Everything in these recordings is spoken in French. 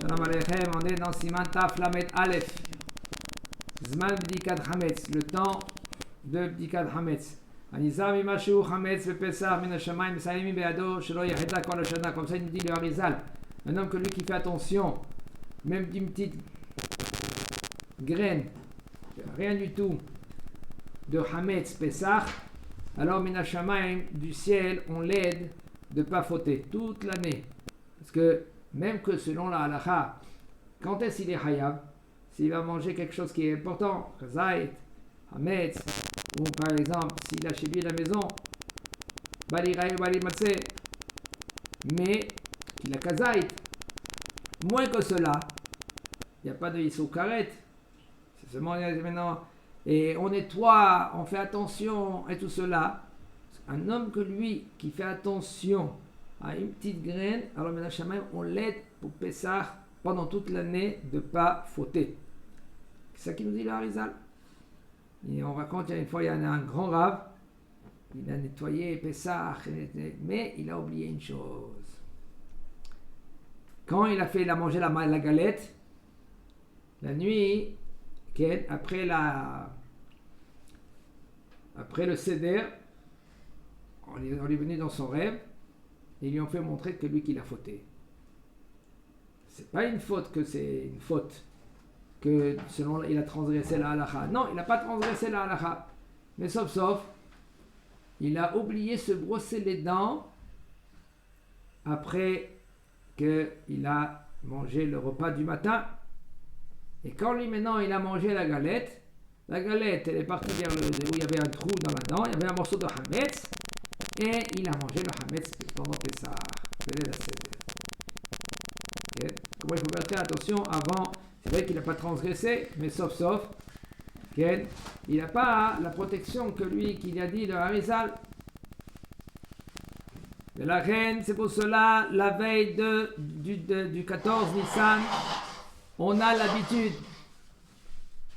Shalom Aleichem, on est dans Siman Taf Lamed Aleph. Zman Bdikat Hametz, le temps de Bdikat Hametz. Anizar Mimashu Hametz Bepesar Min Hashamayim Saïmi Beado Shelo Yacheta Kol Hashana. Comme ça, il nous dit le Harizal. Un homme que lui qui fait attention, même d'une petite graine, rien du tout, de Hametz Pesach, alors Min Hashamayim, du ciel, on l'aide de ne pas fauter toute l'année. Parce que même que selon la halakha, quand est-ce qu'il est hayab, s'il va manger quelque chose qui est important, Zayt, Hametz, ou par exemple s'il a chez lui à la maison, Baliray ou Balimatsé, mais il a Kazayt, moins que cela, il n'y a pas de Yissou Karet, c'est seulement maintenant, et on nettoie, on fait attention et tout cela. Un homme que lui qui fait attention à une petite graine, alors maintenant on l'aide pour Pessah pendant toute l'année de ne pas fauter. C'est ça qui nous dit le Harizal. Et on raconte, une fois il y a un grand rave, il a nettoyé Pessah, mais il a oublié une chose. Quand il a mangé la galette, la nuit, après le Seder, on est venu dans son rêve, et ils lui ont fait montrer que lui qu'il a fauté. C'est pas une faute que c'est une faute, que selon il a transgressé la halakha. Non, il n'a pas transgressé la halakha. Mais sauf, il a oublié se brosser les dents après qu'il a mangé le repas du matin. Et quand lui maintenant il a mangé la galette elle est partie vers où il y avait un trou dans la dent, il y avait un morceau de hametz, et il a mangé le hametz pendant Pessah. Okay. Comment il faut faire très attention avant, c'est vrai qu'il n'a pas transgressé, mais sauf, okay, il n'a pas la protection que lui, qu'il a dit le Harizal. De la reine, c'est pour cela, la veille du 14 Nissan, on a l'habitude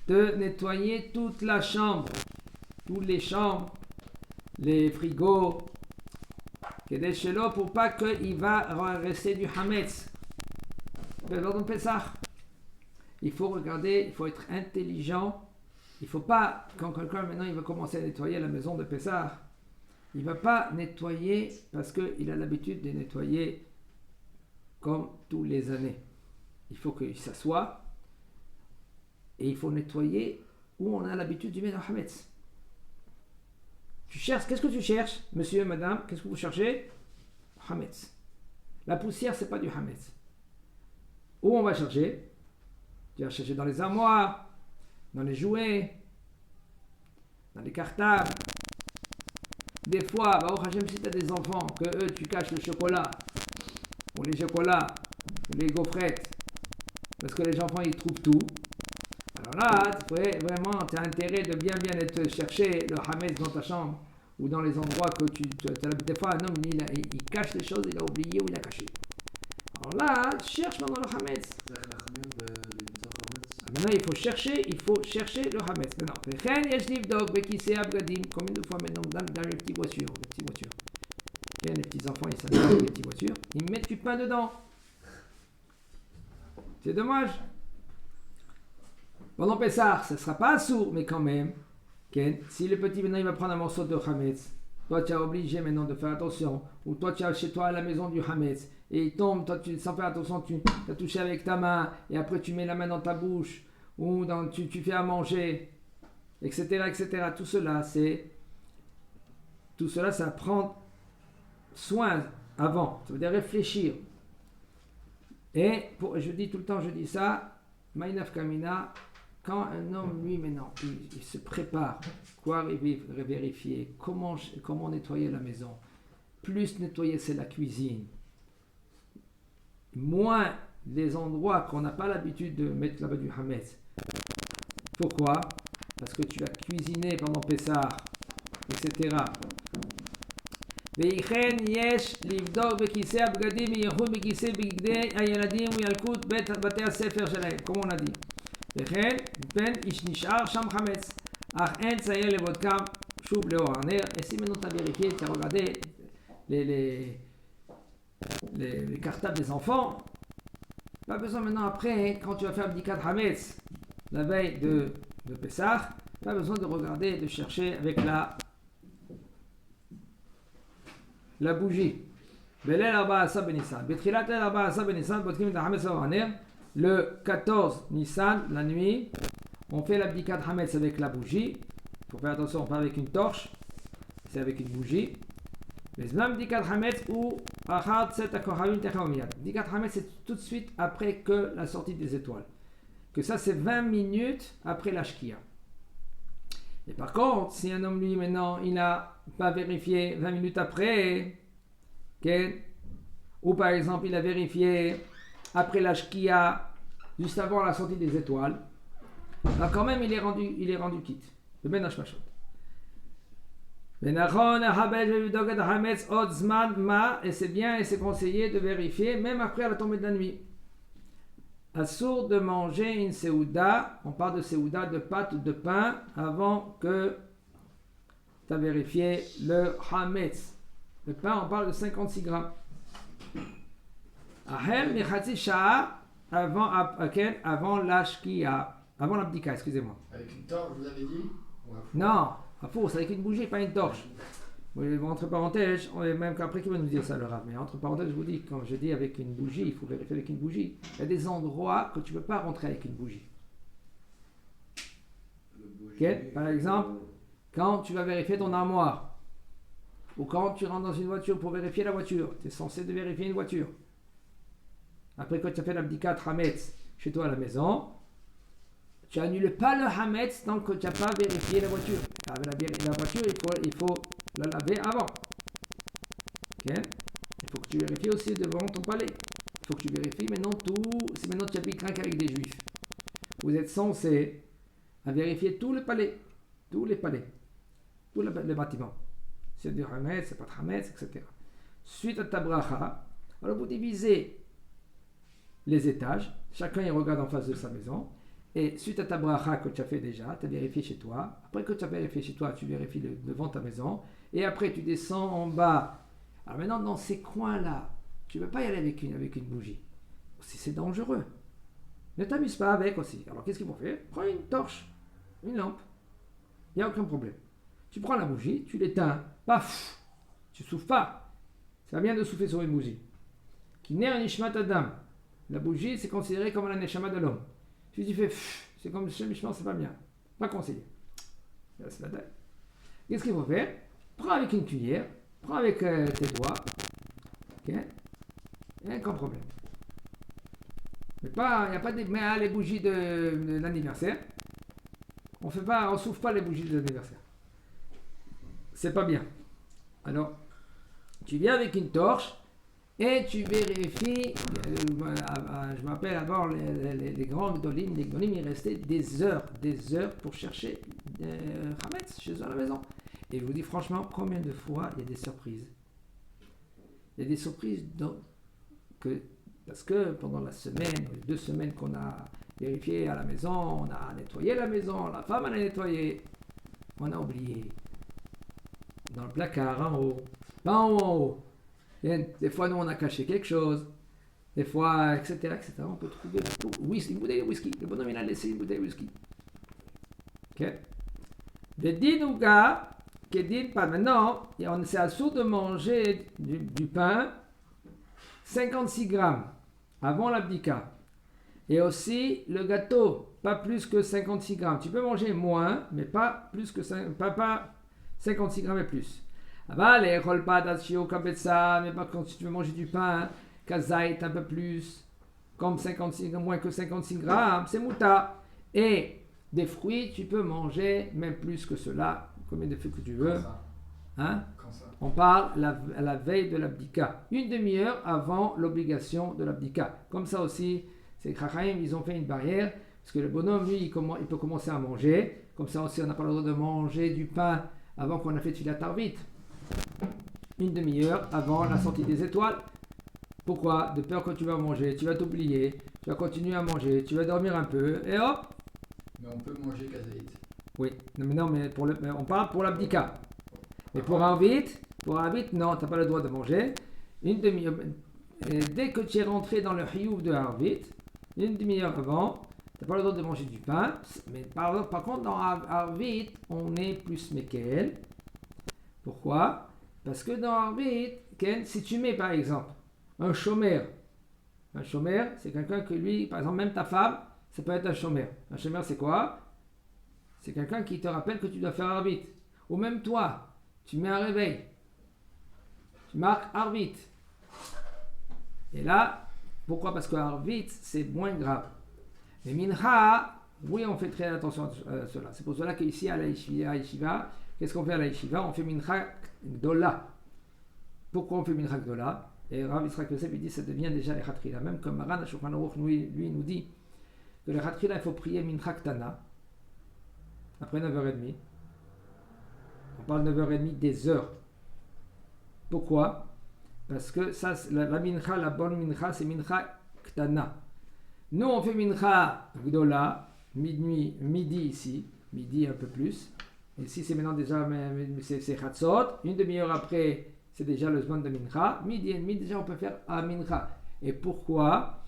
de nettoyer toute la chambre, toutes les chambres, les frigos, pour pas qu'il va rester du hametz. Il faut regarder, il faut être intelligent. Il ne faut pas, quand quelqu'un maintenant il va commencer à nettoyer la maison de Pessah, il ne va pas nettoyer parce qu'il a l'habitude de nettoyer comme tous les années. Il faut qu'il s'assoie et il faut nettoyer où on a l'habitude du mettre en hametz. Tu cherches, qu'est-ce que tu cherches, monsieur, madame, qu'est-ce que vous cherchez? Hametz. La poussière, c'est pas du hametz. Où on va chercher? Tu vas chercher dans les armoires, dans les jouets, dans les cartables. Des fois, si tu as des enfants, que eux, tu caches le chocolat, ou les chocolats, ou les gaufrettes, parce que les enfants, ils trouvent tout. Alors là, vraiment, tu as intérêt de bien être chercher le hametz dans ta chambre ou dans les endroits que tu as. Des fois, un homme, il cache les choses, il a oublié ou il a caché. Alors là, cherche dans le hametz. Maintenant, il faut chercher le hametz. Maintenant, combien de fois maintenant dans les petites voitures, les petits enfants, ils s'amusent avec les petites voitures, ils mettent du pain dedans. C'est dommage. Pendant Pessah, ce ne sera pas sourd, mais quand même, si le petit maintenant il va prendre un morceau de hametz, toi tu es obligé maintenant de faire attention, ou toi tu as chez toi à la maison du hametz, et il tombe, toi sans faire attention, tu as touché avec ta main, et après tu mets la main dans ta bouche, ou tu fais à manger, etc. Tout cela, ça prend soin avant, ça veut dire réfléchir. Et je dis tout le temps, ça, Maïnaf Kamina, quand un homme, lui, maintenant, il se prépare, quoi vérifier, comment nettoyer la maison. Plus nettoyer, c'est la cuisine. Moins les endroits qu'on n'a pas l'habitude de mettre là-bas du hametz. Pourquoi? Parce que tu vas cuisiner pendant Pessah, etc. ואיכן יש לבדוק בכיסא הבגדים ייחוד בכיסא בגדי הילדים וילקוט בתי הספר שלהם, כמו נדיר. וכן, בין נשאר שם חמץ, אך אין צייר לבודקם שוב לאור הנר. Et si maintenant tu as vérifié, tu as regardé les cartables des enfants, Pas besoin maintenant après, quand tu vas faire Bdikat Hametz, la veille de Pessah, pas besoin de regarder, de chercher avec la bougie. Le 14 Nissan, la nuit, on fait l'abdikat Hametz avec la bougie. Il faut faire attention, pas avec une torche, c'est avec une bougie. Mais l'abdikat Hametz ou l'abdikat Hametz, c'est tout de suite après que la sortie des étoiles. Que ça, c'est 20 minutes après la Shkia. Et par contre, si un homme, lui, maintenant, il n'a pas vérifié 20 minutes après, okay, ou par exemple, il a vérifié après la Shkia, juste avant la sortie des étoiles, là, quand même, il est rendu quitte. Le Ben Hashmashot. Et c'est bien et c'est conseillé de vérifier, même après la tombée de la nuit. Assour de manger une séouda, on parle de séouda de pâte ou de pain, avant que tu as vérifié le hametz. Le pain, on parle de 56 grammes. Ahel michatzi sha'a, avant l'ashkia, avant l'abdika, excusez-moi. Avec une torche, vous avez dit? Non, à faux, c'est avec une bougie, pas une torche. Entre parenthèses, même qu'après qui va nous dire ça le Rav, mais entre parenthèses, je vous dis, quand je dis avec une bougie, il faut vérifier avec une bougie. Il y a des endroits que tu ne peux pas rentrer avec une bougie. Okay? Par exemple, quand tu vas vérifier ton armoire, ou quand tu rentres dans une voiture pour vérifier la voiture, tu es censé de vérifier une voiture. Après, quand tu as fait l'abdikat Hametz chez toi à la maison, tu n'annules pas le Hametz tant que tu n'as pas vérifié la voiture. La voiture, il faut la laver avant. Okay? Il faut que tu vérifies aussi devant ton palais. Il faut que tu vérifies maintenant tout. Si maintenant tu habites qu'avec des juifs, vous êtes censé à vérifier tout le palais, tous les palais, tout le bâtiment. C'est du Hametz, c'est pas de Hametz, etc. Suite à ta bracha, alors vous divisez les étages. Chacun il regarde en face de sa maison. Et suite à ta bracha que tu as fait déjà, tu as vérifié chez toi. Après que tu as vérifié chez toi, tu vérifies devant ta maison. Et après, tu descends en bas. Alors maintenant, dans ces coins-là, tu ne peux pas y aller avec une bougie. C'est dangereux. Ne t'amuse pas avec aussi. Alors qu'est-ce qu'il faut faire? Prends une torche, une lampe. Il n'y a aucun problème. Tu prends la bougie, tu l'éteins. Paf! Tu ne souffles pas. C'est bien de souffler sur une bougie. Qui n'est un nishmat adam. La bougie, c'est considéré comme la neshama de l'homme. Si tu fais c'est comme le chemichement, c'est pas bien. Pas conseillé. Qu'est-ce qu'il faut faire? Prends avec une cuillère, prends avec tes doigts. Ok? Aucun problème. Mais pas, il n'y a pas les bougies de l'anniversaire. On souffle pas les bougies de l'anniversaire. C'est pas bien. Alors, tu viens avec une torche. Et tu vérifies, je m'appelle avant les grands Gdolim, les Gdolim, il restait des heures pour chercher Hametz chez eux à la maison. Et je vous dis franchement, combien de fois il y a des surprises. Il y a des surprises parce que pendant la semaine, les 2 semaines qu'on a vérifié à la maison, on a nettoyé la maison, la femme elle a nettoyé, on a oublié. Dans le placard en haut, pas en haut. Des fois, nous, on a caché quelque chose. Des fois, etc. On peut trouver tout. Une bouteille de whisky. Le bonhomme, il a laissé une bouteille de whisky. Ok? Le dinouga, qui dit pas maintenant, c'est assourd de manger du pain 56 grammes avant l'abdika. Et aussi le gâteau, pas plus que 56 grammes. Tu peux manger moins, mais pas plus que pas 56 grammes et plus. Mais pas quand tu veux manger du pain, kazaït un peu plus, comme moins que 56 grammes, c'est mouta. Et des fruits, tu peux manger même plus que cela, combien de fruits que tu veux. Hein? On parle à la veille de l'abdika, une demi-heure avant l'obligation de l'abdika. Comme ça aussi, c'est Chachaim, ils ont fait une barrière, parce que le bonhomme, lui, il peut commencer à manger. Comme ça aussi, on n'a pas le droit de manger du pain avant qu'on a fait Tfilat Arvit. Une demi-heure avant la sortie des étoiles. Pourquoi? De peur que tu vas manger, tu vas t'oublier, tu vas continuer à manger, tu vas dormir un peu, et hop! Mais on peut manger kazaït. Oui, mais on parle pour l'abdika. Mais pour Arvit, non, tu n'as pas le droit de manger. Une demi-heure. Et dès que tu es rentré dans le Hiyuv de Arvit, une demi-heure avant, tu n'as pas le droit de manger du pain. Mais par contre, dans Arvit, on est plus Mekel. Pourquoi? Parce que dans Arvit, si tu mets par exemple un chômeur, c'est quelqu'un que lui, par exemple, même ta femme, ça peut être un chômeur. Un chômeur, c'est quoi? C'est quelqu'un qui te rappelle que tu dois faire Arvit. Ou même toi, tu mets un réveil. Tu marques Arvit. Et là, pourquoi? Parce que Arvit, c'est moins grave. Mais Mincha, oui, on fait très attention à cela. C'est pour cela qu'ici, à la Yeshiva, qu'est-ce qu'on fait à la Yeshiva? On fait Mincha Gdola. Pourquoi on fait Mincha Gdola? Et Rav Yitzhak Yosef, il dit que ça devient déjà les Khatrila. Même comme Maran Shulchan Aruch, lui, nous dit que les Khatrila, il faut prier Mincha Ktana après 9h30. On parle 9h30 des heures. Pourquoi? Parce que ça, la mincha, la bonne mincha, c'est mincha ktana. Nous, on fait mincha gdola, midi ici, midi un peu plus. Ici, c'est maintenant déjà, c'est chatzot. Une demi-heure après, c'est déjà le zman de mincha. Midi et demi, déjà, on peut faire à mincha. Et pourquoi?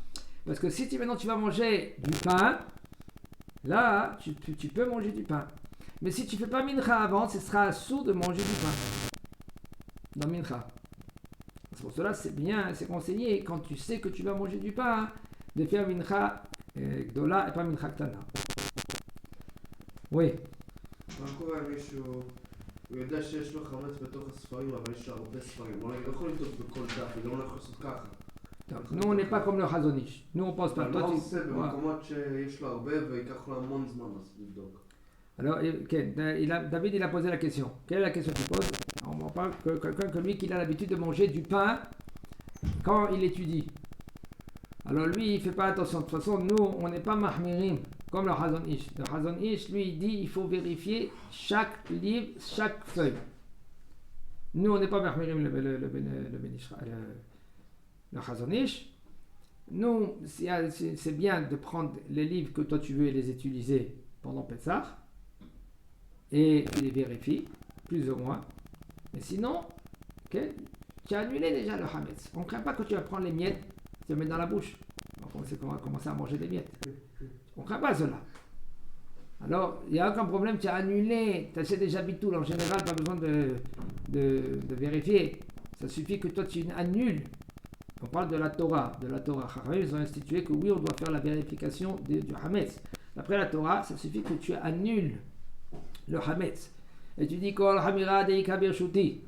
Parce que si maintenant tu vas manger du pain, là, tu peux manger du pain. Mais si tu ne fais pas mincha avant, ce sera sourd de manger du pain. Dans mincha. C'est pour cela, c'est bien, c'est conseillé, quand tu sais que tu vas manger du pain, de faire mincha gdola et pas mincha ktana. Oui. מה קורה אם מישהו, הוא יודע שיש לו חמץ בתוך הספרים, אבל יש לו הרבה ספרים, הוא לא יכול לבדוק בכל דף, הוא לא יכול לעשות ככה. Nous, on n'est pas comme le Chazonish. Nous, on pense pas. מה הוא עושה במקומות שיש לו הרבה וייקח לו המון זמן לבדוק? Alors, David, il a posé la question. Quelle est la question qu'il pose? On parle que quelqu'un que lui, qui a l'habitude de manger du pain quand il étudie. Alors lui, il ne fait pas attention. De toute façon, nous, on n'est pas mahmirim comme le Hazon Ish. Le Hazon Ish, lui, il dit il faut vérifier chaque livre, chaque feuille. Nous, on n'est pas mahmirim le Hazon Ish. Nous, c'est bien de prendre les livres que toi tu veux et les utiliser pendant Pessah. Et tu les vérifies, plus ou moins. Mais sinon, okay, tu as annulé déjà le Hametz. On ne craint pas que tu vas prendre les miettes, tu les mettre dans la bouche. On va commencer à manger des miettes. On ne craint pas cela. Alors, il n'y a aucun problème, tu as annulé, tu achètes déjà bitoul. En général, pas besoin de vérifier. Ça suffit que toi tu annules. On parle de la Torah. Ils ont institué que oui, on doit faire la vérification du Hametz. Après la Torah, ça suffit que tu annules le Hametz. Et tu dis Kol Hamira de Ikabir Shuti.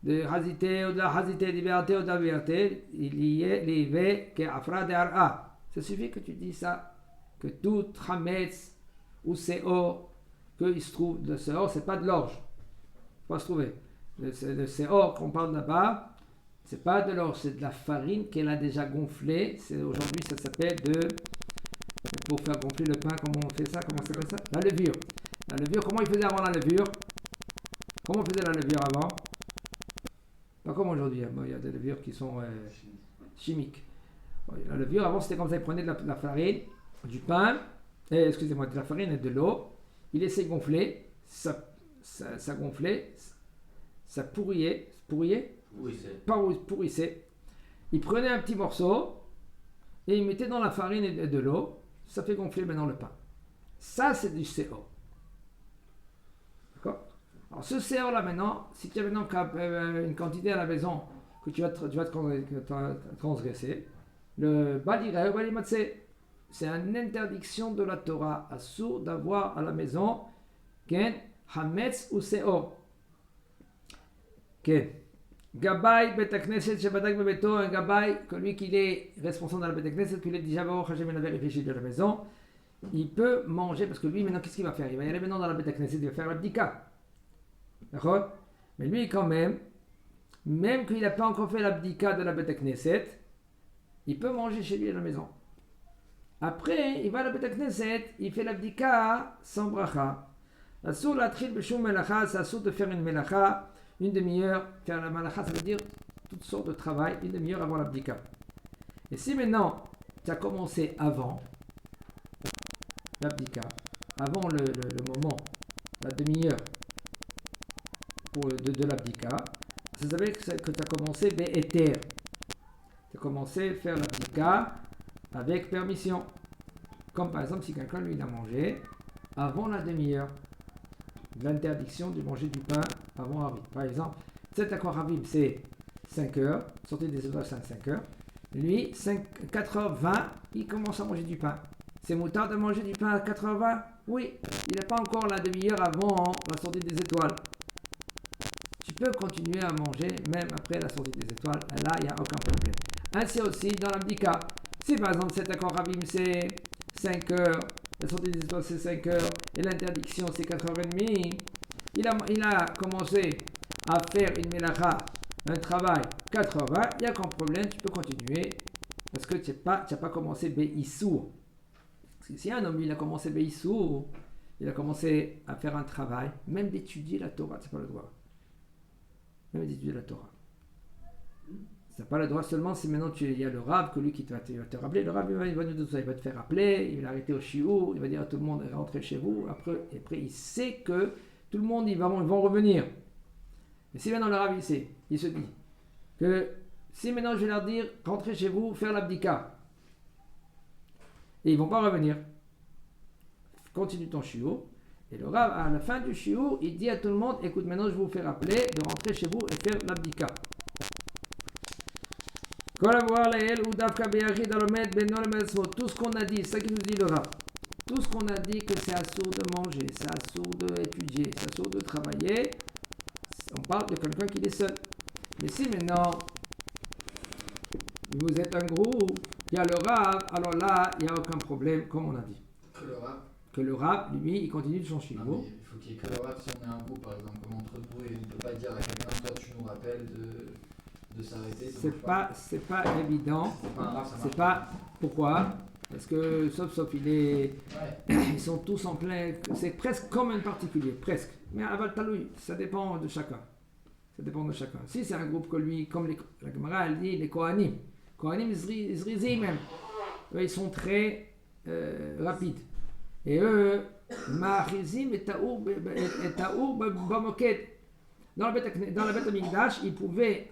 De Hazité ou de la Hazité, de Verté ou de la Verté, il y est l'évé que Afra de Ar'a. Ça suffit que tu dis ça. Que tout Hametz ou Seor, qu'il se trouve, le Seor, c'est pas de l'orge. Il faut pas se trouver. Le Seor qu'on parle là-bas, c'est pas de l'orge, c'est de la farine qu'elle a déjà gonflée. Aujourd'hui, ça s'appelle pour faire gonfler le pain, comment on fait ça? Comment ça s'appelle ça? La levure. La levure, comment ils faisaient avant la levure? Comment on faisait la levure avant? Pas comme aujourd'hui, hein. Bon, il y a des levures qui sont chimiques. Bon, la levure, avant, c'était comme ça, ils prenaient de la farine, du pain, excusez-moi, de la farine et de l'eau, ils laissaient gonfler, ça gonflait, ça pourrissait. Ils prenaient un petit morceau et ils mettaient dans la farine et de l'eau, ça fait gonfler maintenant le pain. Ça, c'est du séor. D'accord? Alors, ce séor là maintenant, si tu as maintenant une quantité à la maison que tu vas transgresser, le baliré, c'est une interdiction de la Torah, assour d'avoir à la maison ken hametz ou séor. Ken. Gabay betakneset shebadak bebeto, un gabay, que lui qui est responsable de la betakneset, qu'il est déjà Hashem a vérifié de la maison, il peut manger, parce que lui maintenant qu'est-ce qu'il va faire? Il va y aller maintenant dans la betakneset, il va faire l'abdika. D'accord? Mais lui quand même qu'il n'a pas encore fait l'abdika de la betakneset, il peut manger chez lui à la maison. Après, il va à la betakneset, il fait l'abdika sans bracha. Assour la tril b'shum melacha, c'est assour de faire une melacha. Une demi-heure, faire la malacha, ça veut dire toutes sortes de travail, une demi-heure avant l'abdika. Et si maintenant, tu as commencé avant l'abdika, avant le moment, la demi-heure de l'abdika, ça veut dire que tu as commencé be'eter. commencer à faire l'abdika avec permission. Comme par exemple si quelqu'un lui a mangé avant la demi-heure, l'interdiction de manger du pain avant Arvit. Par exemple, cet accord Arvit c'est 5 heures, sortie des étoiles c'est 5 heures. Lui, 4h20, il commence à manger du pain. C'est moutard de manger du pain à 4h20? Oui, il n'a pas encore la demi-heure avant la sortie des étoiles. Tu peux continuer à manger même après la sortie des étoiles, et là, il n'y a aucun problème. Ainsi aussi dans l'abdika. Si par exemple cet accord Ravim c'est 5 heures, la sortie des étoiles c'est 5 heures, et l'interdiction c'est 4h30, il a commencé à faire une mélacha, un travail 4h20, il n'y a aucun problème, tu peux continuer, parce que tu n'as pas commencé Be'issou. Si un homme il a commencé Be'issou, il a commencé à faire un travail, même d'étudier la Torah, c'est pas le droit. Même d'étudier la Torah. C'est pas le droit seulement si maintenant il y a le Rav, que lui qui va te rappeler. Le Rav il va nous dire ça, il va te faire rappeler, il va arrêter au shiur, il va dire à tout le monde rentrez chez vous. Après il sait que tout le monde ils vont revenir. Mais si maintenant le Rav il se dit que si maintenant je vais leur dire rentrez chez vous, faire l'abdika, et ils vont pas revenir, continue ton shiur. Et le Rav, à la fin du shiur, il dit à tout le monde écoute, maintenant je vous fais rappeler de rentrer chez vous et faire l'abdika. Tout ce qu'on a dit, c'est ça qui nous dit le Rav. Tout ce qu'on a dit que c'est assourd de manger, c'est assourd d'étudier, c'est assourd de travailler, on parle de quelqu'un qui est seul. Mais si maintenant vous êtes un groupe, il y a le Rav, alors là, il n'y a aucun problème, comme on a dit. Que le Rav, lui, il continue de son shiur. Il faut qu'il y ait que le Rav si on est un groupe, par exemple, comme entre vous, et on ne peut pas dire à quelqu'un, toi tu nous rappelles de s'arrêter. C'est pas évident. C'est pas pourquoi. Parce que sauf ils sont tous en plein. C'est presque comme un particulier, presque. Mais aval taloui, ça dépend de chacun. Si c'est un groupe que lui, comme la Gemara elle dit, les Kohanim. Kohanim Zrizim même. Eux, ils sont très rapides. Et eux, Ma'achizim et Taour Bamoked. Dans la Beth Amikdash, ils pouvaient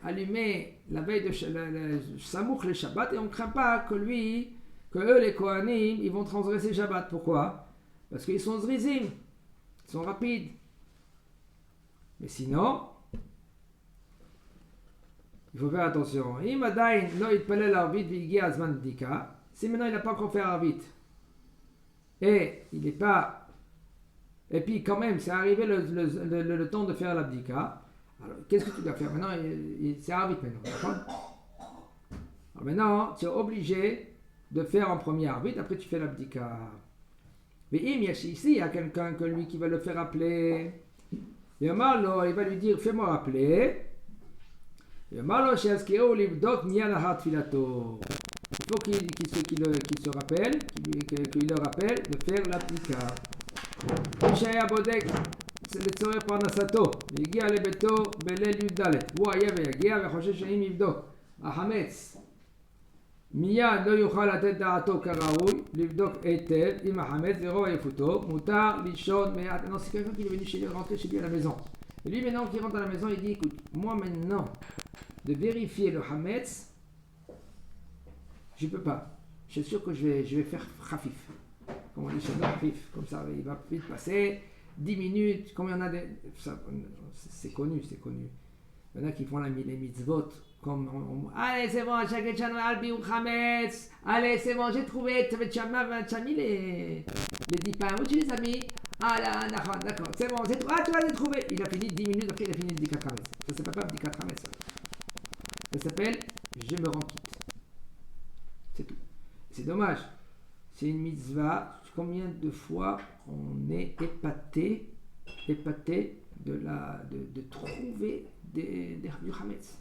allumer la veille de Samouk le Shabbat, et on ne craint pas que eux, les Kohanim, ils vont transgresser Shabbat. Pourquoi? Parce qu'ils sont Zrizim, ils sont rapides. Mais sinon, il faut faire attention. Si maintenant il n'a pas encore fait Arvit, et il n'est pas. Et puis quand même, c'est arrivé le temps de faire l'abdika. Alors, qu'est-ce que tu dois faire? Maintenant, c'est Arvit maintenant. D'accord? Alors maintenant, tu es obligé de faire en premier Arvit, après tu fais l'abdika. Mais ici, il y a quelqu'un que lui qui va le faire appeler. Il va lui dire fais-moi rappeler. Il faut qu'il se rappelle, qu'il le rappelle de faire l'abdika. שהיה בודק לצורך פרנסתו והגיע לביתו בליל י"ד, הוא היה ויגיע וחושב שאם יבדוק החמץ מיד לא יוכל לתת דעתו כראוי, לבדוק היטב עם החמץ לרוב עייפותו, מותר לישון מעט. Non, c'est quelqu'un qui est venu rentrer chez lui à la maison. Et lui maintenant qui rentre à la maison, il dit écoute, moi maintenant de vérifier le hametz, je peux pas. Je suis sûr que je vais faire khafif. Comme on dit chez nous, comme ça, il va vite passer 10 minutes, comme il y en a des. C'est connu. Il y en a qui font les mitzvot, comme allez, c'est bon, chaque chano albi ou chametz, allez, c'est bon, j'ai trouvé, tu as mis les 10 pains, où tu les as mis? Ah là, d'accord, c'est bon, tu vas les trouver. Il a fini 10 minutes, après il a fini le 10 chametz. Ça s'appelle pas 10 chametz. Ça s'appelle je me rends quitte. C'est tout. C'est dommage. C'est une mitzvah. Combien de fois on est épaté de trouver du hametz.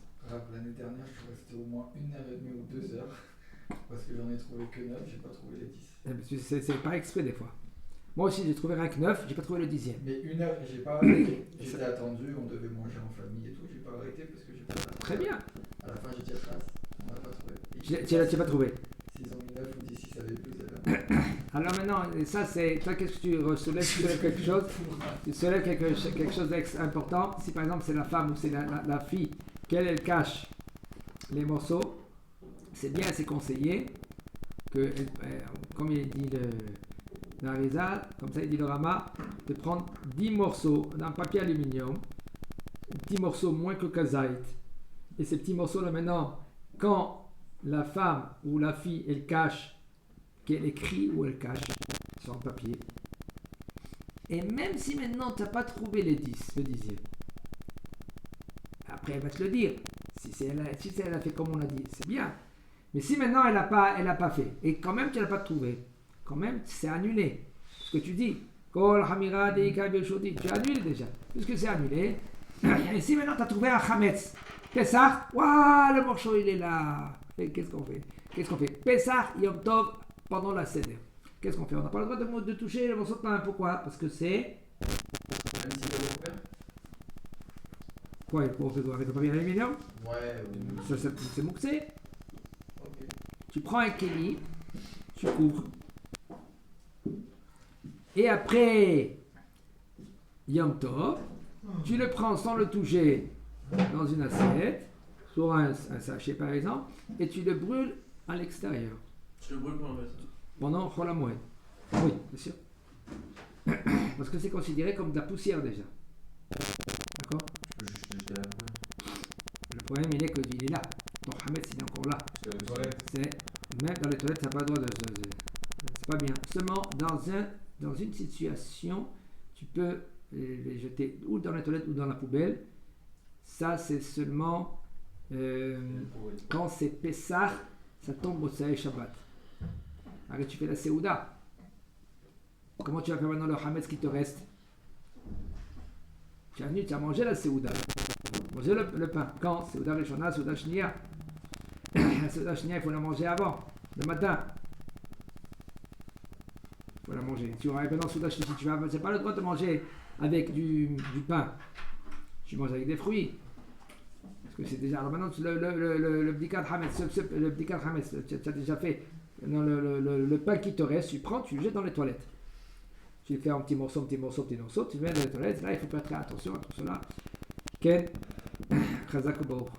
L'année dernière, je suis resté au moins 1h30 ou 2 heures parce que j'en ai trouvé que 9, j'ai pas trouvé les 10. C'est pas exprès des fois. Moi aussi j'ai trouvé rien que 9, j'ai pas trouvé le 10e. Mais 1 heure, j'ai pas arrêté. J'étais attendu, on devait manger en famille et tout, j'ai pas arrêté parce que j'ai pas. Très bien. À la fin j'ai dit à on n'a pas trouvé. Tu l'as pas trouvé. S'ils ont mis 9 ou 10, ils savaient plus. Alors maintenant, ça c'est. Toi, qu'est-ce que tu soulèves quelque chose? Tu soulèves quelque chose d'important. Si par exemple c'est la femme ou c'est la fille, qu'elle cache les morceaux, c'est bien, c'est conseillé que, comme il dit le Harizal, comme ça il dit le Rama, de prendre 10 morceaux d'un papier aluminium, 10 morceaux moins que kazait. Et ces petits morceaux-là, maintenant, quand la femme ou la fille, elle cache, qu'elle écrit ou elle cache sur un papier, et même si maintenant tu n'as pas trouvé le dixième, après elle va te le dire. Si elle a fait comme on a dit, c'est bien. Mais si maintenant elle n'a pas fait, et quand même tu n'as pas trouvé, quand même c'est annulé. Ce que tu dis, Kol Hamira Deika Beshodi, tu annules déjà, puisque c'est annulé. Et si maintenant tu as trouvé un Hametz, Pessah, waouh, le morceau il est là. Et qu'est-ce qu'on fait? Pessah, Yom Tov, pendant la Seder. Qu'est-ce qu'on fait? On n'a pas le droit de toucher le morceau de pain. Pourquoi? Parce que c'est. Même si c'est recouvert. Quoi? On fait quoi? Avec le papier aluminium? Ouais. C'est mouxé. Ok. Tu prends un kéli, tu couvres. Et après Yom Tov, tu le prends sans le toucher dans une assiette, sur un sachet par exemple, et tu le brûles à l'extérieur. Tu le brûles Pendant Chol HaMoed. Oui, bien sûr. Parce que c'est considéré comme de la poussière déjà. D'accord? Je peux juste jeter la poêle. Le problème il est qu'il est là. Ton Hametz il est encore là. C'est les toilettes. Même dans les toilettes, ça n'a pas le droit c'est pas bien. Seulement dans une situation, tu peux les jeter ou dans les toilettes ou dans la poubelle. Ça c'est seulement quand c'est Pessah, ça tombe au Saï Shabbat. Arrête, tu fais la Seouda. Comment tu vas faire maintenant le Hametz qui te reste? Tu as mangé la Seouda. Manger le pain. Quand? Seouda Rishona, Seouda Shnia. La Seouda Shnia, il faut la manger avant, le matin. Il faut la manger. Tu auras maintenant Seouda Shnia, tu n'as pas le droit de manger avec du pain. Tu manges avec des fruits. Parce que c'est déjà. Alors maintenant, le Bdikat Hametz, le Bdikat Hametz, tu as déjà fait. Non, le pain qui te reste, tu prends, tu le jettes dans les toilettes. Tu le fais en petits morceaux, tu le mets dans les toilettes. Là, il faut faire très attention à tout cela. Ken, Chazak Baruch.